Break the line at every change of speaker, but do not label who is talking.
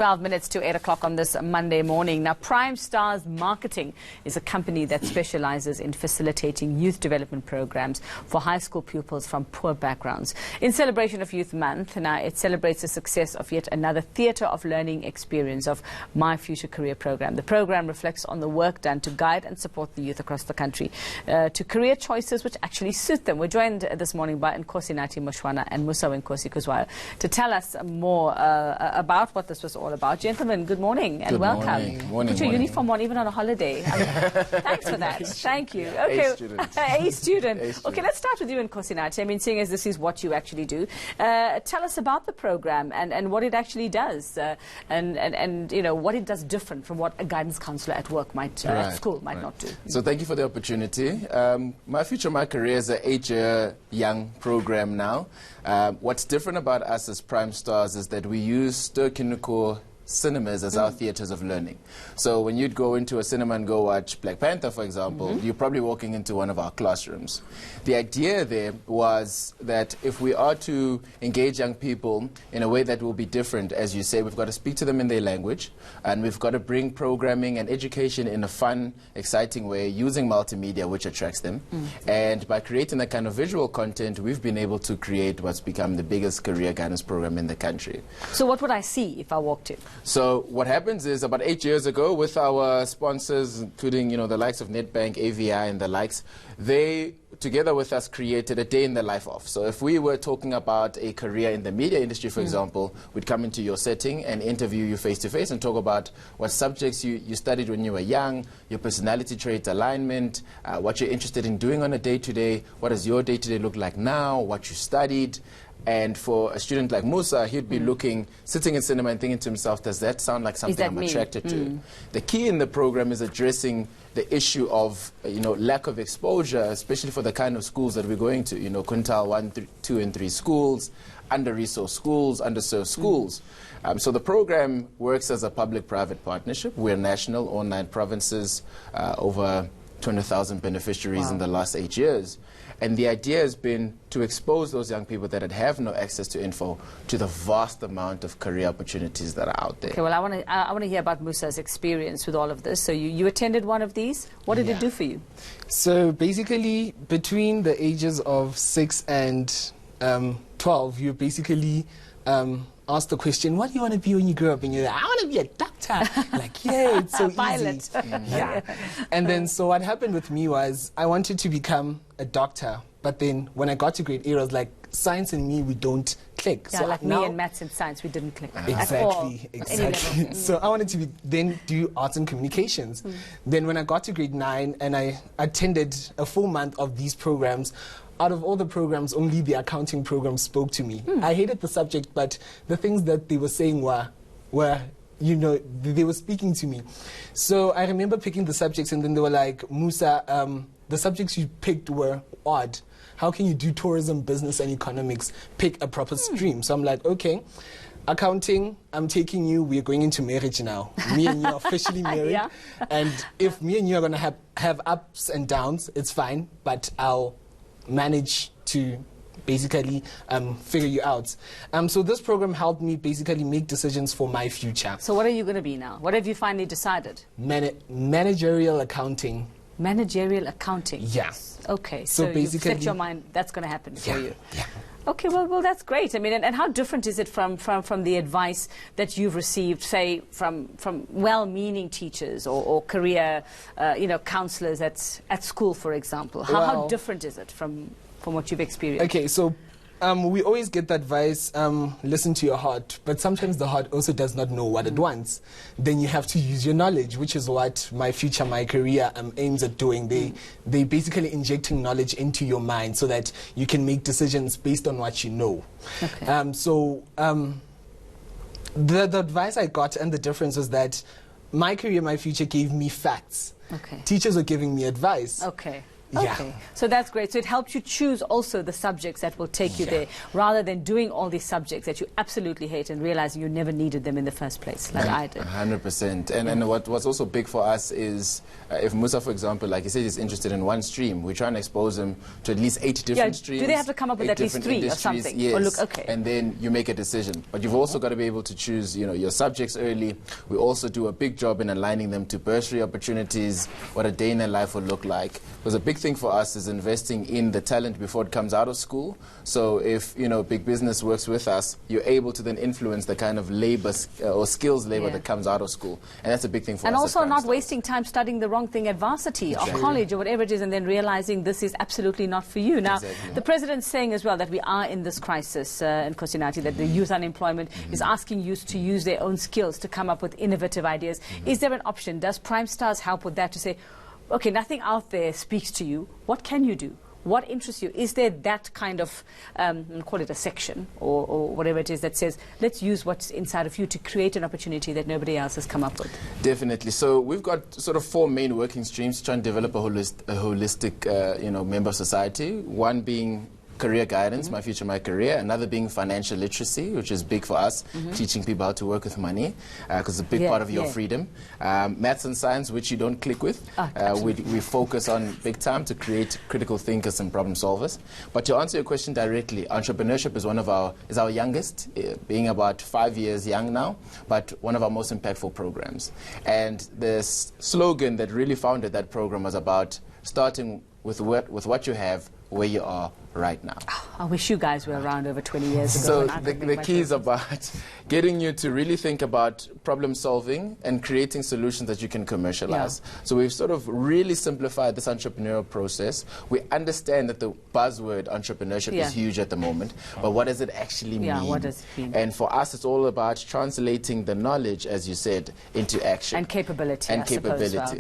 12 minutes to 8 o'clock on this Monday morning. Now, Prime Stars Marketing is a company that specializes in facilitating youth development programs for high school pupils from poor backgrounds. In celebration of Youth Month, now it celebrates the success of yet another theatre of learning experience of My Future Career program. The program reflects on the work done to guide and support the youth across the country to career choices which actually suit them. We're joined this morning by Nkosinathi, Moshoana and Musawenkosi, Khuzwayoto to tell us more about what this was all about. Gentlemen, good morning and welcome.
Morning.
Put your uniform on even on a holiday. Thanks for that. Thank you. Okay. A student. Okay, let's start with you, Nkosinathi. I mean, seeing as this is what you actually do, tell us about the program and what it actually does, and you know what it does different from what a guidance counsellor at work might at school might not do.
So thank you for the opportunity. My Future, My Career is an 8-year young program now. What's different about us as Prime Stars is that we use Kinuko cinemas as our theatres of learning. So when you'd go into a cinema and go watch Black Panther, for example, you're probably walking into one of our classrooms. The idea there was that if we are to engage young people in a way that will be different, as you say, we've got to speak to them in their language, and we've got to bring programming and education in a fun, exciting way using multimedia, which attracts them. And by creating that kind of visual content, we've been able to create what's become the biggest career guidance program in the country.
So what would I see if I walked in?
So what happens is about 8 years ago, with our sponsors, including the likes of Nedbank, AVI and the likes, they together with us created a day in the life of. So if we were talking about a career in the media industry, for example, we'd come into your setting and interview you face to face and talk about what subjects you studied when you were young, your personality trait alignment, what you're interested in doing on a day-to-day, what does your day-to-day look like now, what you studied. And for a student like Musa, he'd be sitting in cinema and thinking to himself, does that sound like something I'm attracted to? The key in the program is addressing the issue of lack of exposure, especially for the kind of schools that we're going to, quintile 1, 2 and 3 schools, under-resourced schools, underserved schools. So the program works as a public-private partnership. We're national, all 9 provinces, over 200,000 beneficiaries in the last 8 years. And the idea has been to expose those young people that have no access to info to the vast amount of career opportunities that are out there.
Okay, well, I want to hear about Musa's experience with all of this. So you attended one of these. What did it do for you?
So basically, between the ages of 6 and 12, you basically ask the question, what do you want to be when you grow up? And you're like, I want to be a doctor. Like, yeah, it's so
Pilot.
Yeah. And then, so what happened with me was I wanted to become a doctor. But then when I got to grade 8, I was like, science and me, we don't click.
Yeah,
so
like
now,
me and maths and science, we didn't click.
Exactly. So I wanted to then do arts and communications. Then when I got to grade 9 and I attended a full month of these programs, out of all the programs, only the accounting program spoke to me. I hated the subject, but the things that they were saying were they were speaking to me. So I remember picking the subjects, and then they were like, Musa, the subjects you picked were odd. How can you do tourism, business, and economics? Pick a proper stream. So I'm like, okay, accounting, I'm taking you, we're going into marriage now. Me and you are officially married. And if me and you are going to have ups and downs, it's fine, but I'll manage to basically figure you out. So this program helped me basically make decisions for my future.
So what are you going to be now? What have you finally decided?
Managerial accounting.
Managerial accounting?
Yes.
Okay, so basically, you've set your mind, that's going to happen for you.
Yeah.
Okay, well, that's great. I mean, and how different is it from the advice that you've received, say, from well-meaning teachers or career, counselors at school, for example? How different is it from what you've experienced?
Okay, so we always get the advice, listen to your heart, but sometimes the heart also does not know what it wants. Then you have to use your knowledge, which is what My Future, My Career aims at doing. They basically injecting knowledge into your mind so that you can make decisions based on what you know. Okay. The advice I got and the difference was that My Career, My Future gave me facts.
Okay.
Teachers are giving me advice.
Okay.
Yeah.
Okay, so that's great. So it helps you choose also the subjects that will take you there, rather than doing all these subjects that you absolutely hate and realizing you never needed them in the first place, like I did.
100%. And what's also big for us is, if Musa, for example, like you said, is interested in one stream, we try and expose him to at least 8 different streams.
Do they have to come up with at least 3 or something?
Yes.
Or look, okay.
And then you make a decision. But you've also got to be able to choose, your subjects early. We also do a big job in aligning them to bursary opportunities, what a day in their life will look like. Because a big thing for us is investing in the talent before it comes out of school. So if, big business works with us, you're able to then influence the kind of labor or skills labor that comes out of school. And that's a big thing for us.
And also not wasting time studying the wrong thing at varsity or college or whatever it is, and then realizing this is absolutely not for you. Now, the president's saying as well that we are in this crisis in Nkosinathi, that the youth unemployment is asking youth to use their own skills to come up with innovative ideas. Is there an option? Does Prime Stars help with that, to say, okay, nothing out there speaks to you. What can you do? What interests you? Is there that kind of, call it a section or whatever it is, that says, let's use what's inside of you to create an opportunity that nobody else has come up with?
Definitely. So we've got sort of 4 main working streams to try and develop a holistic member society. One being career guidance, my future, my career. Another being financial literacy, which is big for us, teaching people how to work with money, because it's a big part of your freedom. Maths and science, which you don't click with. We focus on big time to create critical thinkers and problem solvers. But to answer your question directly, entrepreneurship is our youngest, being about 5 years young now, but one of our most impactful programs. And the slogan that really founded that program was about starting with what you have, where you are right now.
I wish you guys were around over 20 years ago.
So the key is about getting you to really think about problem solving and creating solutions that you can commercialize. So we've sort of really simplified this entrepreneurial process. We understand that the buzzword entrepreneurship is huge at the moment, but what does it actually mean?
What does it mean?
And for us, it's all about translating the knowledge, as you said, into action.
And capability,
And capability.